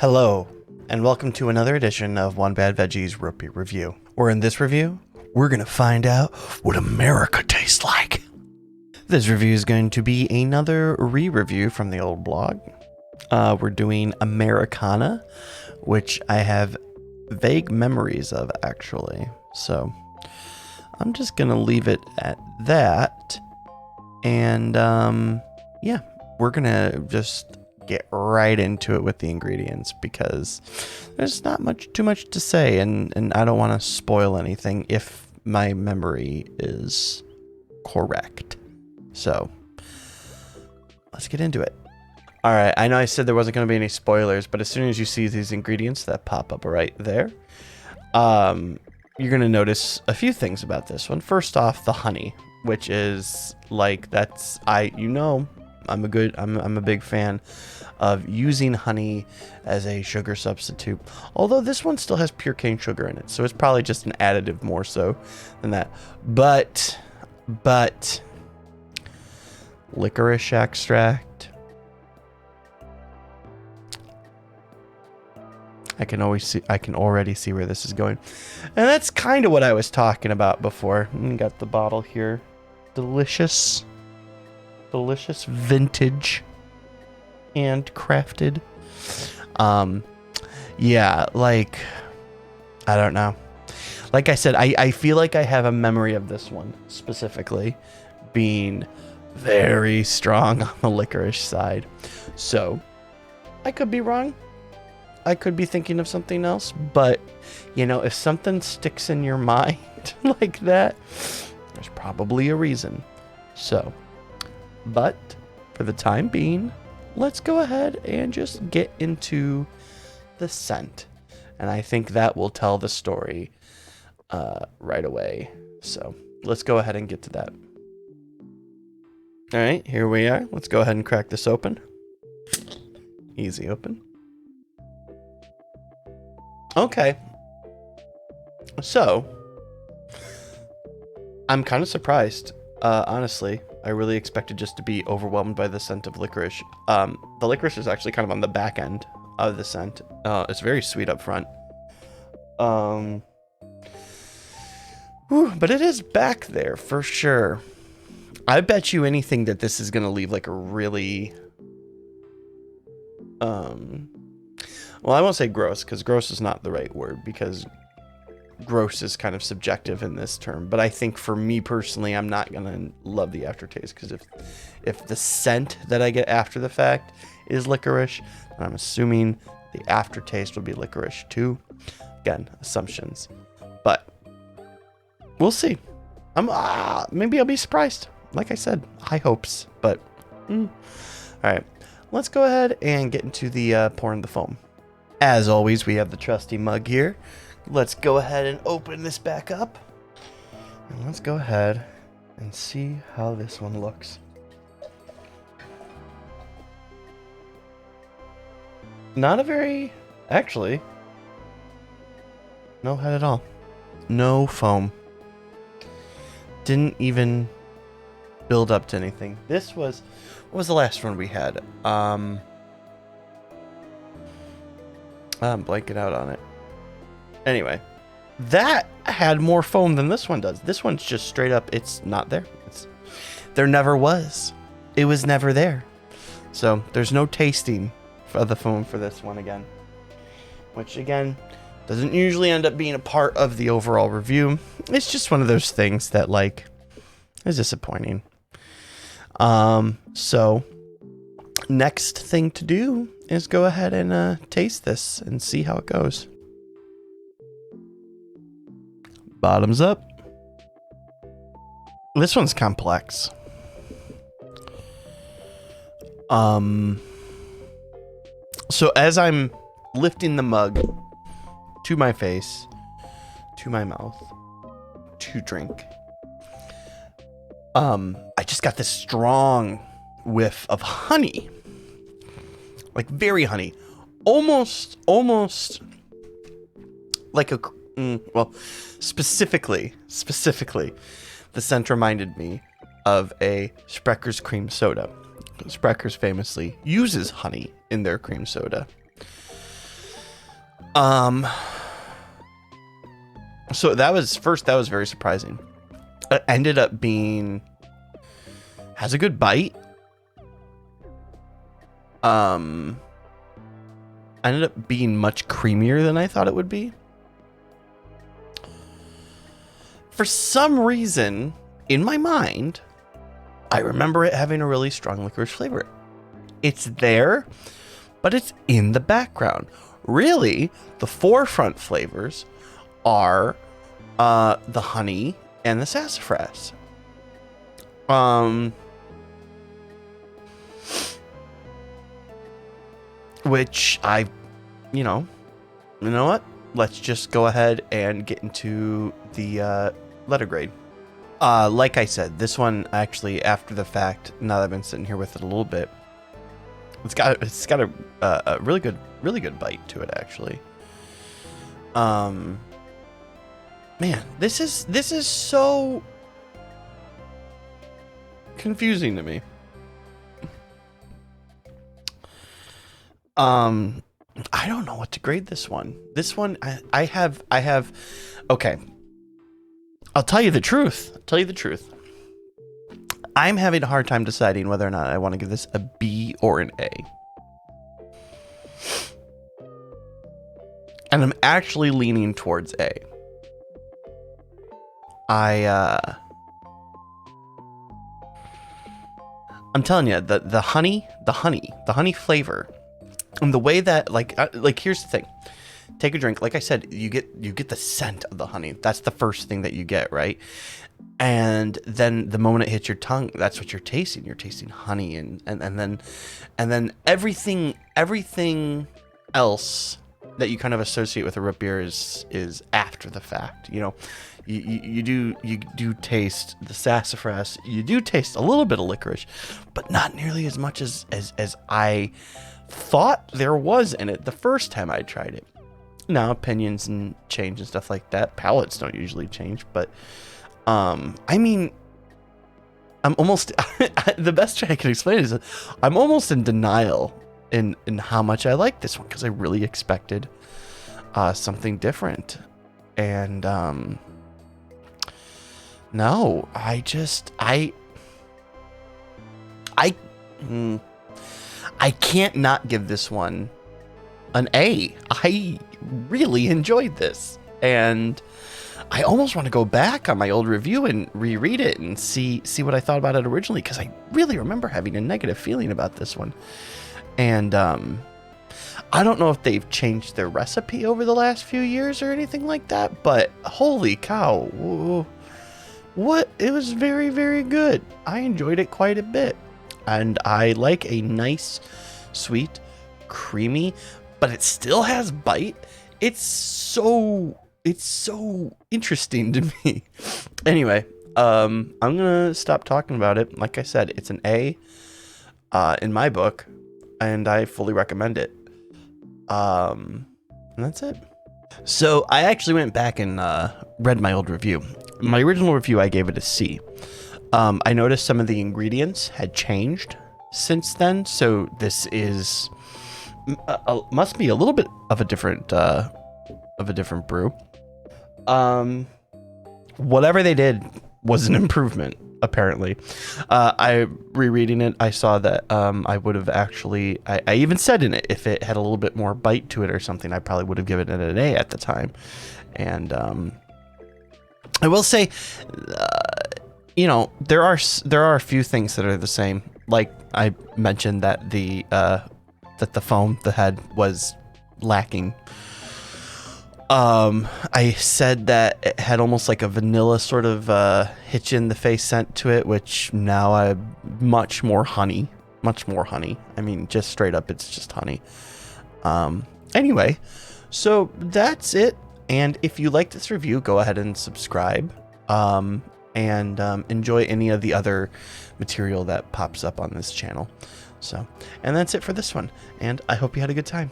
Hello, and welcome to another edition of One Bad Veggies Repeat Review. Where in this review, we're going to find out what America tastes like. This review is going to be another re-review from the old blog. We're doing Americana, which I have vague memories of, actually. So, I'm just going to leave it at that. And, yeah, we're going to just get right into it with the ingredients because there's not too much to say, and I don't want to spoil anything if my memory is correct. So let's get into it. All right, I know I said there wasn't going to be any spoilers, but as soon as you see these ingredients that pop up right there, you're going to notice a few things about this one. First off, the honey, which is like I'm a big fan of using honey as a sugar substitute. Although this one still has pure cane sugar in it, so it's probably just an additive more so than that. But licorice extract. I can already see where this is going. And that's kind of what I was talking about before. Got the bottle here. Delicious vintage handcrafted. Yeah, like, I don't know. Like I said, I feel like I have a memory of this one specifically being very strong on the licorice side. So I could be wrong. I could be thinking of something else, but you know, if something sticks in your mind like that, there's probably a reason. So, but for the time being, let's go ahead and just get into the scent. And I think that will tell the story right away. So let's go ahead and get to that. All right, here we are. Let's go ahead and crack this open. Easy open. Okay. So, I'm kind of surprised. Honestly, I really expected just to be overwhelmed by the scent of licorice. The licorice is actually kind of on the back end of the scent. It's very sweet up front. But it is back there for sure. I bet you anything that this is going to leave like a really... Well, I won't say gross, because gross is not the right word, because gross is kind of subjective in this term. But I think for me personally, I'm not going to love the aftertaste, because if the scent that I get after the fact is licorice, then I'm assuming the aftertaste will be licorice too. Again, assumptions. But we'll see. Maybe I'll be surprised. Like I said, high hopes. But, all right. Let's go ahead and get into the pouring the foam. As always, we have the trusty mug here. Let's go ahead and open this back up. And let's go ahead and see how this one looks. Actually, no head at all. No foam. Didn't even build up to anything. What was the last one we had? I'm blanking out on it. Anyway, that had more foam than this one does. This one's just straight up, it's not there. There never was. It was never there. So there's no tasting of the foam for this one again. Which again, doesn't usually end up being a part of the overall review. It's just one of those things that like is disappointing. So next thing to do is go ahead and taste this and see how it goes. Bottoms up. This one's complex. So as I'm lifting the mug to my face, to my mouth, to drink, I just got this strong whiff of honey. Like very honey. Almost like specifically, the scent reminded me of a Sprecker's cream soda. Sprecker's famously uses honey in their cream soda. Um, so that was very surprising. It ended up being, has a good bite. Ended up being much creamier than I thought it would be. For some reason, in my mind, I remember it having a really strong licorice flavor. It's there, but it's in the background. Really, the forefront flavors are the honey and the sassafras. Which you know what? Let's just go ahead and get into the letter grade. Like I said, this one actually, after the fact, now that I've been sitting here with it a little bit, it's got a really good bite to it, actually. Man, this is so confusing to me. I don't know what to grade this one. This one, I have, okay. I'll tell you the truth. I'm having a hard time deciding whether or not I want to give this a B or an A. And I'm actually leaning towards A. I'm telling you, the honey flavor, and the way that, like here's the thing. Take a drink. Like I said, you get the scent of the honey. That's the first thing that you get, right? And then the moment it hits your tongue, that's what you're tasting. You're tasting honey, and then everything else that you kind of associate with a root beer is after the fact. You know, you do taste the sassafras. You do taste a little bit of licorice, but not nearly as much as I thought there was in it the first time I tried it. Now, opinions and change and stuff like that. Palates don't usually change, but I mean, I'm almost the best way I can explain it is I'm almost in denial in how much I like this one, because I really expected something different, and no, I can't not give this one an A. I really enjoyed this, and I almost want to go back on my old review and reread it and see what I thought about it originally, because I really remember having a negative feeling about this one. And I don't know if they've changed their recipe over the last few years or anything like that, but holy cow, what, it was very, very good. I enjoyed it quite a bit, and I like a nice, sweet, creamy, but it still has bite. It's so interesting to me. Anyway, I'm gonna stop talking about it. Like I said, it's an A in my book, and I fully recommend it. And that's it. So I actually went back and read my old review. My original review, I gave it a C. I noticed some of the ingredients had changed since then, so this is must be a little bit of a different brew. Whatever they did was an improvement, apparently. I rereading it, I saw that I would have actually, I even said in it, if it had a little bit more bite to it or something, I probably would have given it an A at the time. And I will say, you know, there are a few things that are the same. Like I mentioned that the foam, the head, was lacking. I said that it had almost like a vanilla sort of hitch in the face scent to it, which now I much more honey. I mean, just straight up, it's just honey. Anyway, so that's it. And if you like this review, go ahead and subscribe. And enjoy any of the other material that pops up on this channel. So, and that's it for this one. And I hope you had a good time.